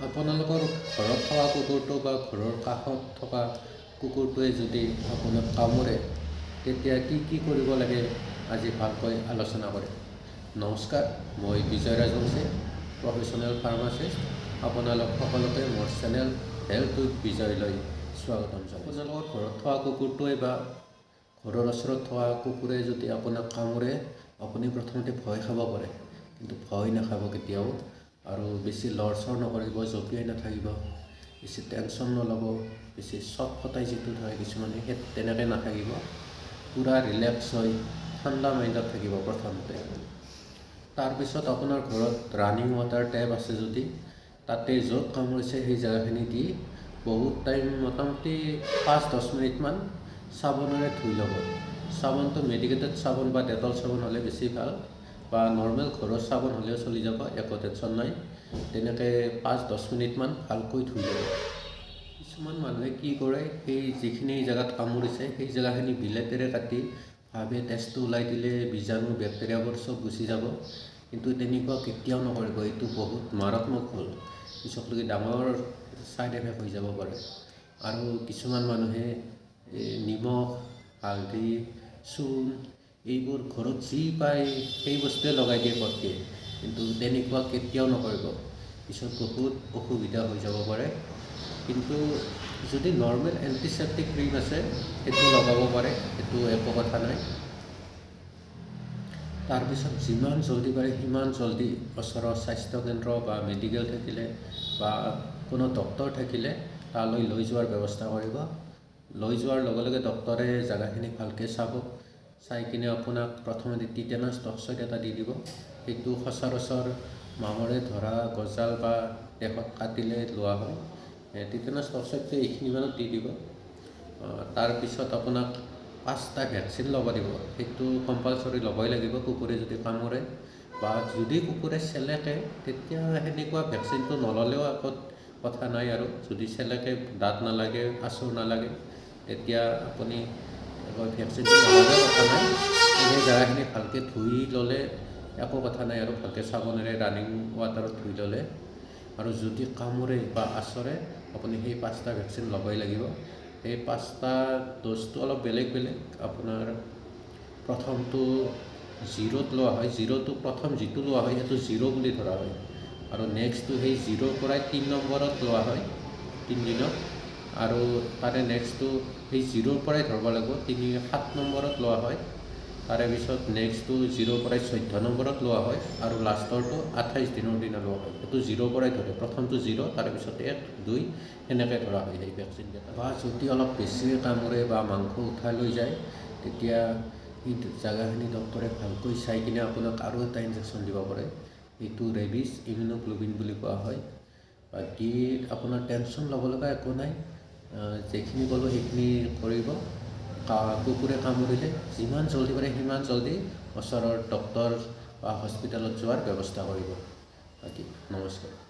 আপোনালোকৰ ঘৰত থকা কুকুৰটো বা ঘৰৰ কাষত থকা কুকুৰটোৱে যদি আপোনাক কামুৰে তেতিয়া কি কৰিব লাগে আজি ভালকৈ আলোচনা কৰিম। নমস্কাৰ, মই বিজয় ৰাজবংশী, প্ৰফেশ্যনেল ফাৰ্মাচিষ্ট। আপোনালোক সকলোকে মোৰ চেনেল হেল্থ উইথ বিজয়লৈ স্বাগতম জনাইছোঁ। আপোনালোকৰ ঘৰত থকা কুকুৰটোৱে বা ঘৰৰ ওচৰত থকা কুকুৰে যদি আপোনাক কামুৰে আপুনি প্ৰথমতে ভয় খাব পাৰে, কিন্তু ভয় নাখাব কেতিয়াও। আৰু বেছি লৰচৰ নকৰিব, জঁপিয়াই নাথাকিব, বেছি টেনশ্যন নল'ব, বেছি চটফটাই যিটো হয় কিছুমানে সেই তেনেকৈ নাথাকিব। পূৰা ৰিলেক্স হৈ ঠাণ্ডা মাইণ্ডত থাকিব প্ৰথমতে। তাৰপিছত আপোনাৰ ঘৰত ৰানিং ৱাটাৰ টেপ আছে যদি তাতে য'ত কামুৰিছে সেই জেগাখিনি দি বহুত টাইম মোটামুটি 5-10 মিনিটমান চাবোনেৰে ধুই ল'ব। চাবোনটো মেডিকেটেড চাবোন বা ডেটল চাবোন হ'লে বেছি ভাল, বা নৰ্মেল ঘৰৰ চাবোন হ'লেও চলি যাব, একো টেনশ্যন নাই। তেনেকৈ 5-10 মিনিটমান ভালকৈ ধুই ল'ব। কিছুমান মানুহে কি কৰে, সেই যিখিনি জেগাত কামুৰিছে সেই জেগাখিনি বিলেটেৰে কাটি ভাবে তেজটো ওলাই দিলে বীজাণু বেক্টেৰিয়াবোৰ চব গুচি যাব, কিন্তু তেনেকুৱা কেতিয়াও নকৰিব। এইটো বহুত মাৰাত্মক হ'ল, পিছলৈকে ডাঙৰ ছাইড এফেক্ট হৈ যাব পাৰে। আৰু কিছুমান মানুহে নিমখ, হালধি, চূণ এইবোৰ ঘৰত যি পায় সেই বস্তুৱে লগাই দিয়ে পটকে, কিন্তু তেনেকুৱা কেতিয়াও নকৰিব, পিছত বহুত অসুবিধা হৈ যাব পাৰে। কিন্তু যদি নৰ্মেল এণ্টিছেপ্টিক ক্ৰীম আছে সেইটো লগাব পাৰে, সেইটো একো কথা নাই। তাৰপিছত যিমান জলদি পাৰে সিমান জলদি ওচৰৰ স্বাস্থ্যকেন্দ্ৰ বা মেডিকেল থাকিলে বা কোনো ডক্তৰ থাকিলে তালৈ লৈ যোৱাৰ ব্যৱস্থা কৰিব। লৈ যোৱাৰ লগে লগে ডক্তৰে জেগাখিনি ভালকৈ চাব, চাই কিনে আপোনাক প্ৰথমতে টিটেনাছ টক্সাইড এটা দি দিব। সেইটো সচৰাচৰ মামৰে ধৰা গজাল বা দেহত কাটিলে লোৱা হয়। টিটেনাছ টক্সাইডটো এইখিনিমানত দি দিব। তাৰপিছত আপোনাক 5টা ভেকচিন ল'ব দিব, সেইটো কম্পালচৰি ল'বই লাগিব কুকুৰে যদি কামুৰে। বা যদি কুকুৰে চেলেকে তেতিয়া সেনেকুৱা ভেকচিনটো নল'লেও একো কথা নাই। আৰু যদি চেলেকে দাঁত নালাগে, আঁচোৰ নালাগে তেতিয়া আপুনি ভেকচিনটো নল'লেও কথা নাই। সেই জেগাখিনি ভালকৈ ধুই ল'লে একো কথা নাই, আৰু ভালকৈ চাবোনেৰে ৰানিং ৱাটাৰত ধুই ল'লে। আৰু যদি কামুৰে বা আঁচৰে আপুনি সেই 5টা ভেকচিন ল'বই লাগিব। সেই 5টা ড'জটো অলপ বেলেগ বেলেগ। আপোনাৰ প্ৰথমটো 0ত লোৱা হয়, 0টো প্ৰথম যিটো লোৱা হয় সেইটো 0 বুলি ধৰা হয়। আৰু নেক্সটটো সেই 0ৰ পৰাই 3 নম্বৰত লোৱা হয় 3 দিনত। আৰু তাৰে নেক্সটটো সেই 0ৰ পৰাই ধৰিব লাগিব, 7 নম্বৰত লোৱা হয়। তাৰে পিছত নেক্সটটো 0ৰ পৰাই 14 নম্বৰত লোৱা হয়, আৰু লাষ্টৰটো 28 দিনৰ দিনা লোৱা হয়। সেইটো 0ৰ পৰাই ধৰে, প্ৰথমটো 0, তাৰে পিছত 1, 2 সেনেকৈ ধৰা হয় সেই ভেকচিনকেইটা। বা যদি অলপ বেছিকৈ কামুৰে বা মাংস উঠাই লৈ যায় তেতিয়া সেই জেগাখিনি ডক্তৰে ভালকৈ চাই কিনে আপোনাক আৰু এটা ইনজেকশ্যন দিব পাৰে, এইটো ৰেবিছ ইমিউনোগ্লোবিন বুলি কোৱা হয়। বাকী আপোনাৰ টেনশ্যন ল'ব লগা একো নাই, যিখিনি ক'লোঁ সেইখিনি কৰিব। কুকুৰে কামুৰিলে যিমান জলদি পাৰে সিমান জলদি ওচৰৰ ডক্তৰ বা হস্পিটেলত যোৱাৰ ব্যৱস্থা কৰিব। বাকী নমস্কাৰ।